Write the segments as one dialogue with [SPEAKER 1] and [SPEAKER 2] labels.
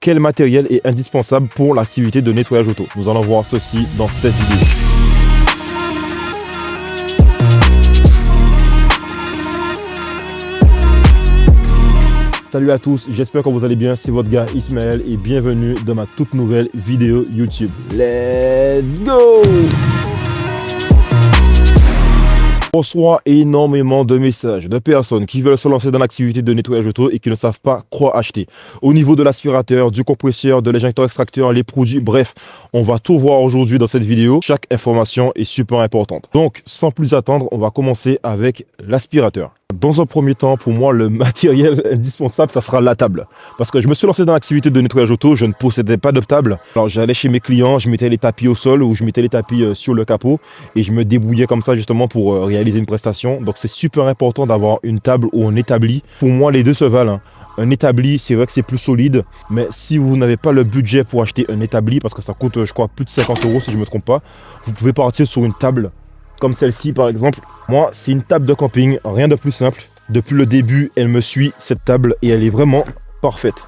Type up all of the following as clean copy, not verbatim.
[SPEAKER 1] Quel matériel est indispensable pour l'activité de nettoyage auto? Nous allons voir ceci dans cette vidéo. Salut à tous, j'espère que vous allez bien, c'est votre gars Ismaël et bienvenue dans ma toute nouvelle vidéo YouTube. Let's go! Je reçois énormément de messages de personnes qui veulent se lancer dans l'activité de nettoyage auto et qui ne savent pas quoi acheter. Au niveau de l'aspirateur, du compresseur, de l'injecteur extracteur, les produits, bref, on va tout voir aujourd'hui dans cette vidéo. Chaque information est super importante. Donc, sans plus attendre, on va commencer avec l'aspirateur. Dans un premier temps, pour moi, le matériel indispensable, ça sera la table. Parce que je me suis lancé dans l'activité de nettoyage auto, je ne possédais pas de table. Alors j'allais chez mes clients, je mettais les tapis au sol ou je mettais les tapis sur le capot et je me débrouillais comme ça justement pour réaliser une prestation. Donc c'est super important d'avoir une table ou un établi. Pour moi, les deux se valent. Un établi, c'est vrai que c'est plus solide, mais si vous n'avez pas le budget pour acheter un établi, parce que ça coûte, je crois, plus de 50 € si je ne me trompe pas, vous pouvez partir sur une table comme celle-ci par exemple. Moi, c'est une table de camping, rien de plus simple. Depuis le début, elle me suit cette table et elle est vraiment parfaite.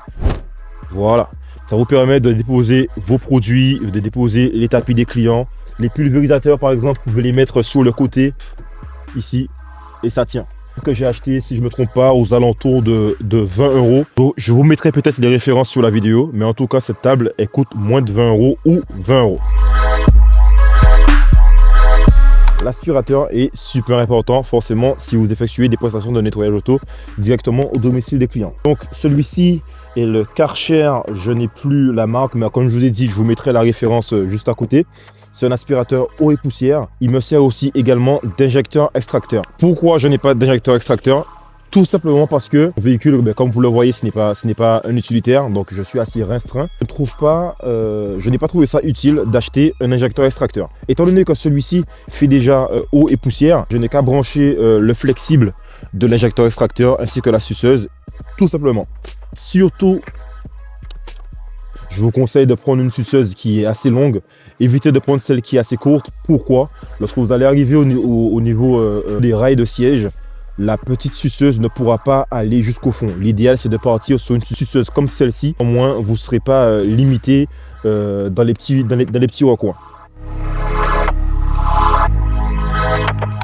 [SPEAKER 1] Voilà, ça vous permet de déposer vos produits, de déposer les tapis des clients. Les pulvérisateurs par exemple, vous pouvez les mettre sur le côté, ici, et ça tient. Que j'ai acheté, si je ne me trompe pas, aux alentours de 20 €. Donc, je vous mettrai peut-être les références sur la vidéo, mais en tout cas, cette table, elle coûte moins de 20 € ou 20 €. L'aspirateur est super important, forcément, si vous effectuez des prestations de nettoyage auto directement au domicile des clients. Donc, celui-ci est le Karcher, je n'ai plus la marque, mais comme je vous ai dit, je vous mettrai la référence juste à côté. C'est un aspirateur eau et poussière. Il me sert aussi également d'injecteur extracteur. Pourquoi je n'ai pas d'injecteur extracteur? Tout simplement parce que le véhicule, comme vous le voyez, ce n'est pas un utilitaire, donc je suis assez restreint. Je n'ai pas trouvé ça utile d'acheter un injecteur extracteur. Étant donné que celui-ci fait déjà eau et poussière, je n'ai qu'à brancher le flexible de l'injecteur extracteur ainsi que la suceuse, tout simplement. Surtout, je vous conseille de prendre une suceuse qui est assez longue. Évitez de prendre celle qui est assez courte. Pourquoi? Lorsque vous allez arriver au niveau des rails de siège, la petite suceuse ne pourra pas aller jusqu'au fond. L'idéal, c'est de partir sur une suceuse comme celle-ci. Au moins, vous ne serez pas limité dans les petits recoins.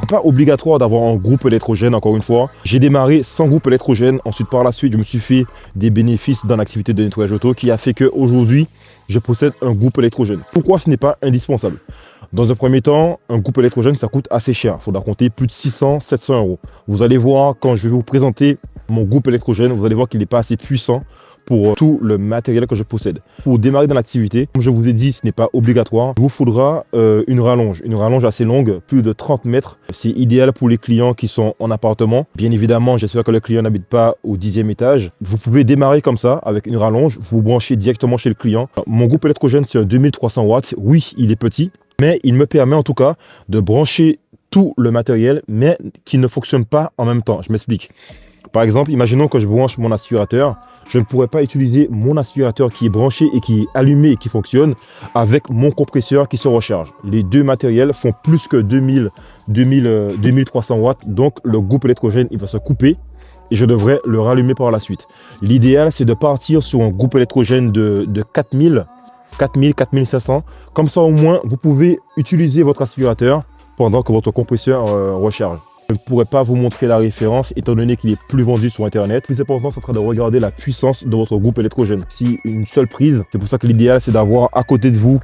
[SPEAKER 1] Pas obligatoire d'avoir un groupe électrogène, encore une fois. J'ai démarré sans groupe électrogène. Ensuite, par la suite, je me suis fait des bénéfices dans l'activité de nettoyage auto qui a fait qu'aujourd'hui, je possède un groupe électrogène. Pourquoi ce n'est pas indispensable? Dans un premier temps, un groupe électrogène, ça coûte assez cher. Il faudra compter plus de 600-700 €. Vous allez voir, quand je vais vous présenter mon groupe électrogène, vous allez voir qu'il n'est pas assez puissant pour tout le matériel que je possède. Pour démarrer dans l'activité, comme je vous ai dit, ce n'est pas obligatoire. Il vous faudra une rallonge assez longue, plus de 30 mètres. C'est idéal pour les clients qui sont en appartement. Bien évidemment, j'espère que le client n'habite pas au 10e étage. Vous pouvez démarrer comme ça, avec une rallonge. Vous branchez directement chez le client. Mon groupe électrogène, c'est un 2300 watts. Oui, il est petit, mais il me permet en tout cas de brancher tout le matériel, mais qui ne fonctionne pas en même temps. Je m'explique. Par exemple, imaginons que je branche mon aspirateur. Je ne pourrais pas utiliser mon aspirateur qui est branché et qui est allumé et qui fonctionne avec mon compresseur qui se recharge. Les deux matériels font plus que 2300 watts. Donc, le groupe électrogène, il va se couper et je devrais le rallumer par la suite. L'idéal, c'est de partir sur un groupe électrogène de 4500. Comme ça, au moins, vous pouvez utiliser votre aspirateur pendant que votre compresseur recharge. Je ne pourrais pas vous montrer la référence étant donné qu'il est plus vendu sur internet. Le plus important, ce sera de regarder la puissance de votre groupe électrogène. Si une seule prise, c'est pour ça que l'idéal, c'est d'avoir à côté de vous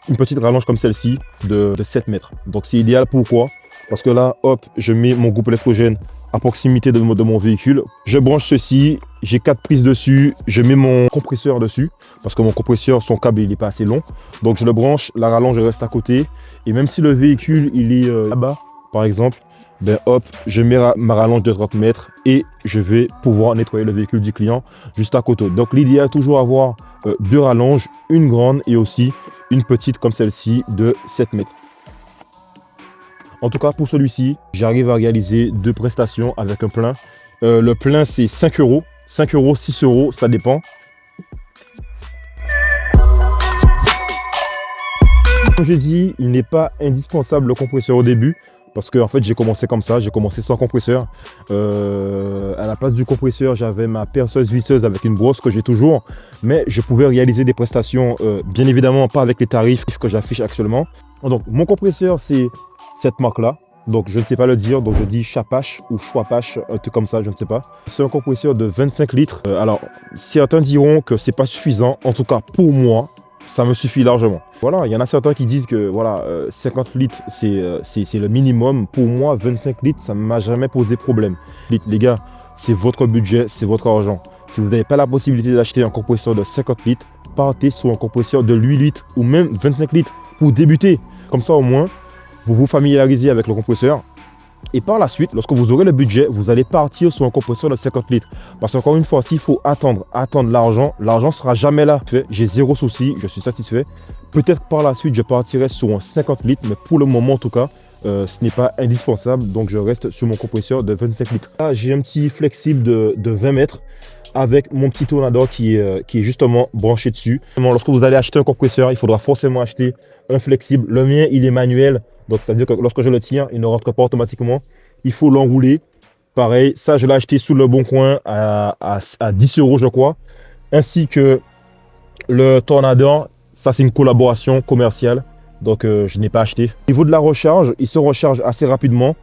[SPEAKER 1] une petite rallonge comme celle-ci de 7 mètres. Donc c'est idéal, pourquoi? Parce que là, hop, je mets mon groupe électrogène à proximité de mon véhicule. Je branche ceci, j'ai 4 prises dessus, je mets mon compresseur dessus parce que mon compresseur, son câble, il n'est pas assez long. Donc je le branche, la rallonge reste à côté. Et même si le véhicule, il est là-bas, par exemple, ben hop, je mets ma rallonge de 30 mètres et je vais pouvoir nettoyer le véhicule du client juste à côté. Donc l'idéal, toujours avoir deux rallonges, une grande et aussi une petite comme celle-ci de 7 mètres. En tout cas, pour celui-ci, j'arrive à réaliser deux prestations avec un plein. Le plein, c'est 5 €. 5 €, 6 €, ça dépend. Comme j'ai dit, il n'est pas indispensable le compresseur au début. Parce que en fait, j'ai commencé comme ça, j'ai commencé sans compresseur. À la place du compresseur, j'avais ma perceuse visseuse avec une brosse que j'ai toujours. Mais je pouvais réaliser des prestations, bien évidemment, pas avec les tarifs que j'affiche actuellement. Donc, mon compresseur, c'est cette marque-là. Donc, je ne sais pas le dire. Donc, je dis Chapache ou Chouapache, un truc comme ça, je ne sais pas. C'est un compresseur de 25 litres. Alors, certains diront que c'est pas suffisant. En tout cas, pour moi, ça me suffit largement. Voilà, il y en a certains qui disent que voilà, 50 litres, c'est le minimum. Pour moi, 25 litres, ça ne m'a jamais posé problème. Les gars, c'est votre budget, c'est votre argent. Si vous n'avez pas la possibilité d'acheter un compresseur de 50 litres, partez sur un compresseur de 8 litres ou même 25 litres pour débuter. Comme ça, au moins, vous vous familiarisez avec le compresseur. Et par la suite, lorsque vous aurez le budget, vous allez partir sur un compresseur de 50 litres. Parce qu'encore une fois, s'il faut attendre l'argent ne sera jamais là. J'ai zéro souci, je suis satisfait. Peut-être par la suite, je partirai sur un 50 litres, mais pour le moment en tout cas, ce n'est pas indispensable. Donc je reste sur mon compresseur de 25 litres. Là, j'ai un petit flexible de 20 mètres avec mon petit tournador qui est justement branché dessus. Lorsque vous allez acheter un compresseur, il faudra forcément acheter un flexible. Le mien, il est manuel. Donc, c'est-à-dire que lorsque je le tiens, il ne rentre pas automatiquement. Il faut l'enrouler. Pareil, ça, je l'ai acheté sous le Bon Coin à 10 €, je crois. Ainsi que le Tornador. Ça, c'est une collaboration commerciale. Donc, je n'ai pas acheté. Au niveau de la recharge, il se recharge assez rapidement.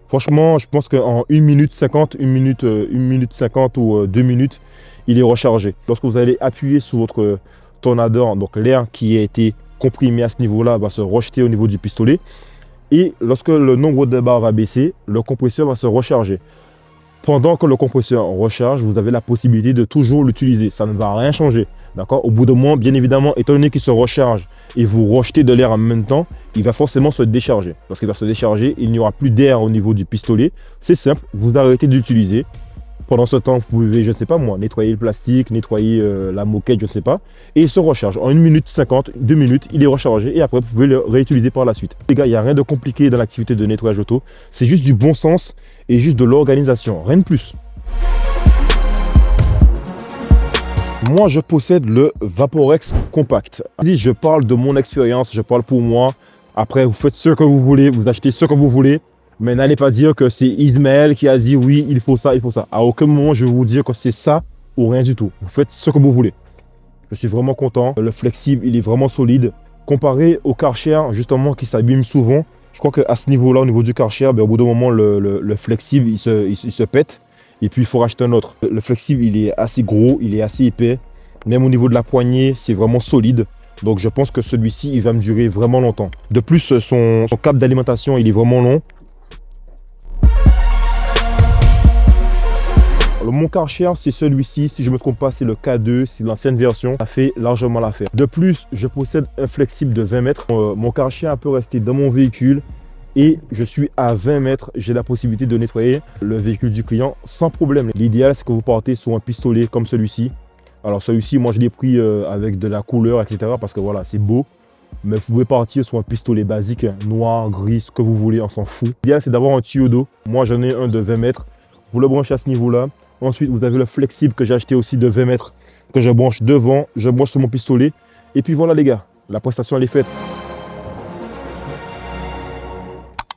[SPEAKER 1] Franchement, je pense qu'en 1 minute 50, 1 minute 50 ou 2 minutes, il est rechargé. Lorsque vous allez appuyer sur votre Tornador, donc l'air qui a été comprimé à ce niveau-là va se rejeter au niveau du pistolet. Et lorsque le nombre de barres va baisser, le compresseur va se recharger. Pendant que le compresseur recharge, vous avez la possibilité de toujours l'utiliser. Ça ne va rien changer. D'accord? Au bout d'un moment, bien évidemment, étant donné qu'il se recharge et vous rejetez de l'air en même temps, il va forcément se décharger. Lorsqu'il va se décharger, il n'y aura plus d'air au niveau du pistolet. C'est simple, vous arrêtez d'utiliser. Pendant ce temps, vous pouvez, je ne sais pas moi, nettoyer le plastique, nettoyer la moquette, je ne sais pas. Et il se recharge. En 1 minute 50, 2 minutes, il est rechargé. Et après, vous pouvez le réutiliser par la suite. Les gars, il n'y a rien de compliqué dans l'activité de nettoyage auto. C'est juste du bon sens et juste de l'organisation. Rien de plus. Moi, je possède le Vaporex Compact. Je parle de mon expérience, je parle pour moi. Après, vous faites ce que vous voulez, vous achetez ce que vous voulez. Mais n'allez pas dire que c'est Ismaël qui a dit oui, il faut ça, il faut ça. À aucun moment, je vais vous dire que c'est ça ou rien du tout. Vous faites ce que vous voulez. Je suis vraiment content. Le flexible, il est vraiment solide. Comparé au Karcher, justement, qui s'abîme souvent, je crois qu'à ce niveau-là, au niveau du Karcher, au bout d'un moment, le flexible, il se pète. Et puis, il faut racheter un autre. Le flexible, il est assez gros, il est assez épais. Même au niveau de la poignée, c'est vraiment solide. Donc, je pense que celui-ci, il va me durer vraiment longtemps. De plus, son câble d'alimentation, il est vraiment long. Mon Karcher, c'est celui-ci. Si je ne me trompe pas, c'est le K2, c'est l'ancienne version. Ça fait largement l'affaire. De plus, je possède un flexible de 20 mètres. Mon Karcher peut rester dans mon véhicule et je suis à 20 mètres. J'ai la possibilité de nettoyer le véhicule du client sans problème. L'idéal, c'est que vous partez sur un pistolet comme celui-ci. Alors celui-ci, moi je l'ai pris avec de la couleur, etc. Parce que voilà, c'est beau. Mais vous pouvez partir sur un pistolet basique, noir, gris, ce que vous voulez, on s'en fout. L'idéal, c'est d'avoir un tuyau d'eau. Moi, j'en ai un de 20 mètres. Vous le branchez à ce niveau-là. Ensuite, vous avez le flexible que j'ai acheté aussi de 20 mètres, que je branche devant, je branche sur mon pistolet. Et puis voilà les gars, la prestation elle est faite.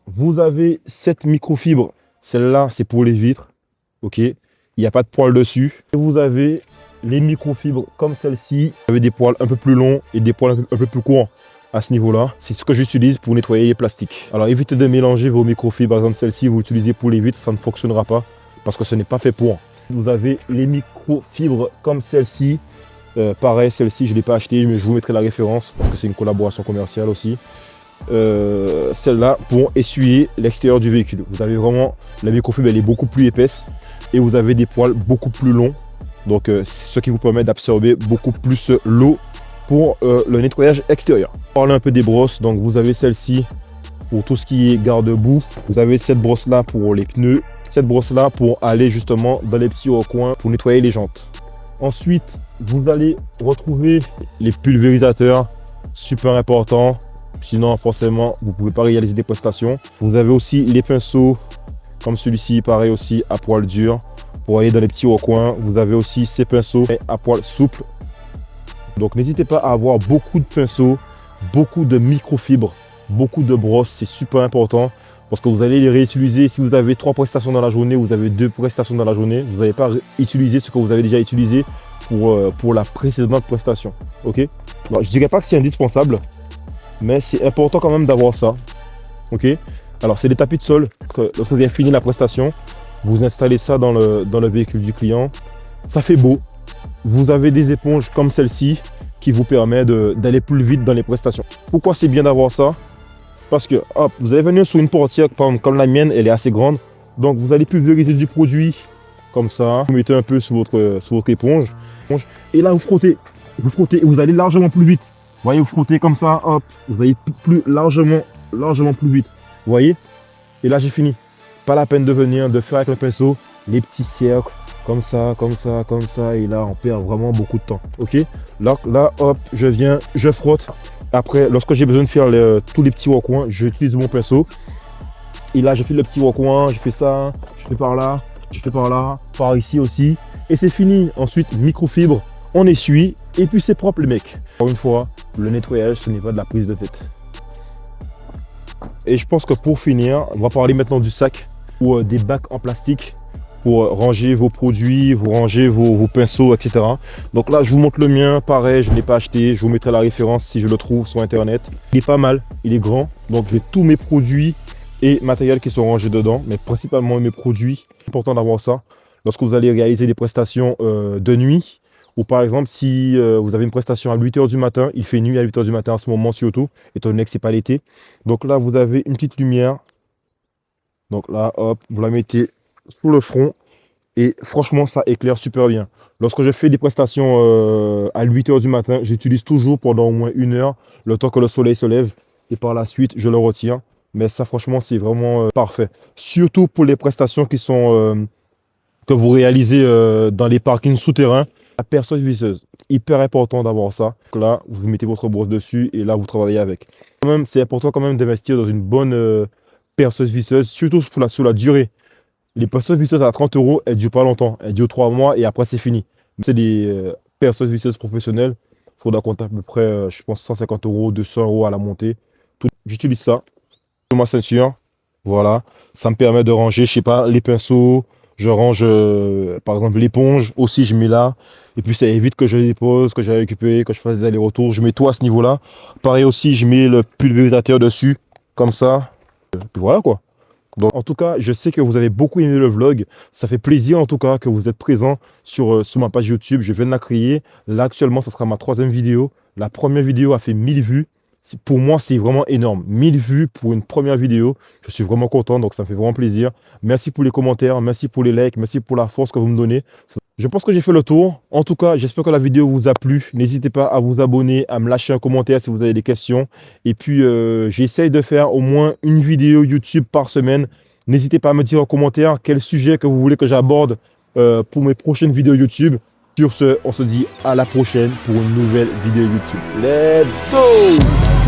[SPEAKER 1] Vous avez cette microfibre. Celle-là, c'est pour les vitres. Ok, il n'y a pas de poils dessus. Et vous avez les microfibres comme celle-ci. Vous avez des poils un peu plus longs et des poils un peu plus courts à ce niveau-là. C'est ce que j'utilise pour nettoyer les plastiques. Alors évitez de mélanger vos microfibres. Par exemple, celle-ci, vous l'utilisez pour les vitres, ça ne fonctionnera pas parce que ce n'est pas fait pour. Vous avez les microfibres comme celle-ci. Pareil, celle-ci, je ne l'ai pas achetée, mais je vous mettrai la référence parce que c'est une collaboration commerciale aussi. Celle-là pour essuyer l'extérieur du véhicule. Vous avez vraiment, la microfibre, elle est beaucoup plus épaisse et vous avez des poils beaucoup plus longs. Donc, ce qui vous permet d'absorber beaucoup plus l'eau pour le nettoyage extérieur. Parlez un peu des brosses. Donc, vous avez celle-ci pour tout ce qui est garde-boue. Vous avez cette brosse-là pour les pneus. Cette brosse-là pour aller justement dans les petits recoins pour nettoyer les jantes. Ensuite, vous allez retrouver les pulvérisateurs, super important. Sinon, forcément, vous ne pouvez pas réaliser des prestations. Vous avez aussi les pinceaux, comme celui-ci, pareil aussi, à poil dur, pour aller dans les petits recoins. Vous avez aussi ces pinceaux à poil souple. Donc, n'hésitez pas à avoir beaucoup de pinceaux, beaucoup de microfibres, beaucoup de brosses, c'est super important. parce que vous allez les réutiliser. Si vous avez 3 prestations dans la journée, vous avez 2 prestations dans la journée, vous n'allez pas utiliser ce que vous avez déjà utilisé pour la précédente prestation. Ok? Alors, je ne dirais pas que c'est indispensable, mais c'est important quand même d'avoir ça. Ok? Alors, c'est des tapis de sol. Lorsque vous avez fini la prestation, vous installez ça dans le véhicule du client. Ça fait beau. Vous avez des éponges comme celle-ci qui vous permet d'aller plus vite dans les prestations. Pourquoi c'est bien d'avoir ça? Parce que hop, vous allez venir sur une portière, par exemple, comme la mienne, elle est assez grande. Donc, vous allez pulvériser du produit comme ça. Vous mettez un peu sur votre éponge. Et là, vous frottez, et vous allez largement plus vite. Vous voyez, vous frottez comme ça, hop, vous allez largement plus vite. Vous voyez? Et là, j'ai fini. Pas la peine de faire avec le pinceau les petits cercles, comme ça. Et là, on perd vraiment beaucoup de temps. Ok? Là, hop, je frotte. Après, lorsque j'ai besoin de faire tous les petits recoins, j'utilise mon pinceau. Et là, je fais le petit recoin, je fais ça, je fais par là, par ici aussi. Et c'est fini. Ensuite, microfibre, on essuie. Et puis, c'est propre, les mecs. Encore une fois, le nettoyage, ce n'est pas de la prise de tête. Et je pense que pour finir, on va parler maintenant du sac ou des bacs en plastique pour ranger vos produits, vous ranger vos pinceaux, etc. Donc là, je vous montre le mien. Pareil, je ne l'ai pas acheté. Je vous mettrai la référence si je le trouve sur Internet. Il est pas mal, il est grand. Donc, j'ai tous mes produits et matériel qui sont rangés dedans, mais principalement mes produits. C'est important d'avoir ça lorsque vous allez réaliser des prestations de nuit. Ou par exemple, si vous avez une prestation à 8 h du matin, il fait nuit à 8 h du matin en ce moment surtout, étant donné que ce n'est pas l'été. Donc là, vous avez une petite lumière. Donc là, hop, vous la mettez sous le front et franchement, ça éclaire super bien. Lorsque je fais des prestations à 8 h du matin, j'utilise toujours pendant au moins 1 heure, le temps que le soleil se lève et par la suite, je le retire. Mais ça, franchement, c'est vraiment parfait. Surtout pour les prestations qui sont, que vous réalisez dans les parkings souterrains. La perceuse visseuse, hyper important d'avoir ça. Donc là, vous mettez votre brosse dessus et là, vous travaillez avec. Quand même, c'est important quand même d'investir dans une bonne perceuse visseuse, surtout sur la durée. Les perceuses visseuses à 30 €, elles ne durent pas longtemps. Elles durent 3 mois et après, c'est fini. C'est des perceuses visseuses professionnelles. Il faudra compter à peu près, je pense, 150 €, 200 € à la montée. J'utilise ça sur ma ceinture. Voilà. Ça me permet de ranger, je sais pas, les pinceaux. Je range, par exemple, l'éponge. Aussi, je mets là. Et puis, ça évite que je dépose, que j'aille récupérer, que je fasse des allers-retours. Je mets tout à ce niveau-là. Pareil aussi, je mets le pulvérisateur dessus. Comme ça. Et puis voilà, quoi. Donc, en tout cas, je sais que vous avez beaucoup aimé le vlog. Ça fait plaisir en tout cas que vous êtes présent sur ma page YouTube. Je viens de la créer. Là, actuellement, ce sera ma 3e vidéo. La première vidéo a fait 1000 vues. Pour moi, c'est vraiment énorme. 1000 vues pour une première vidéo. Je suis vraiment content, donc ça me fait vraiment plaisir. Merci pour les commentaires, merci pour les likes, merci pour la force que vous me donnez. Je pense que j'ai fait le tour. En tout cas, j'espère que la vidéo vous a plu. N'hésitez pas à vous abonner, à me lâcher un commentaire si vous avez des questions. Et puis, j'essaye de faire au moins une vidéo YouTube par semaine. N'hésitez pas à me dire en commentaire quel sujet que vous voulez que j'aborde pour mes prochaines vidéos YouTube. Sur ce, on se dit à la prochaine pour une nouvelle vidéo YouTube. Let's go!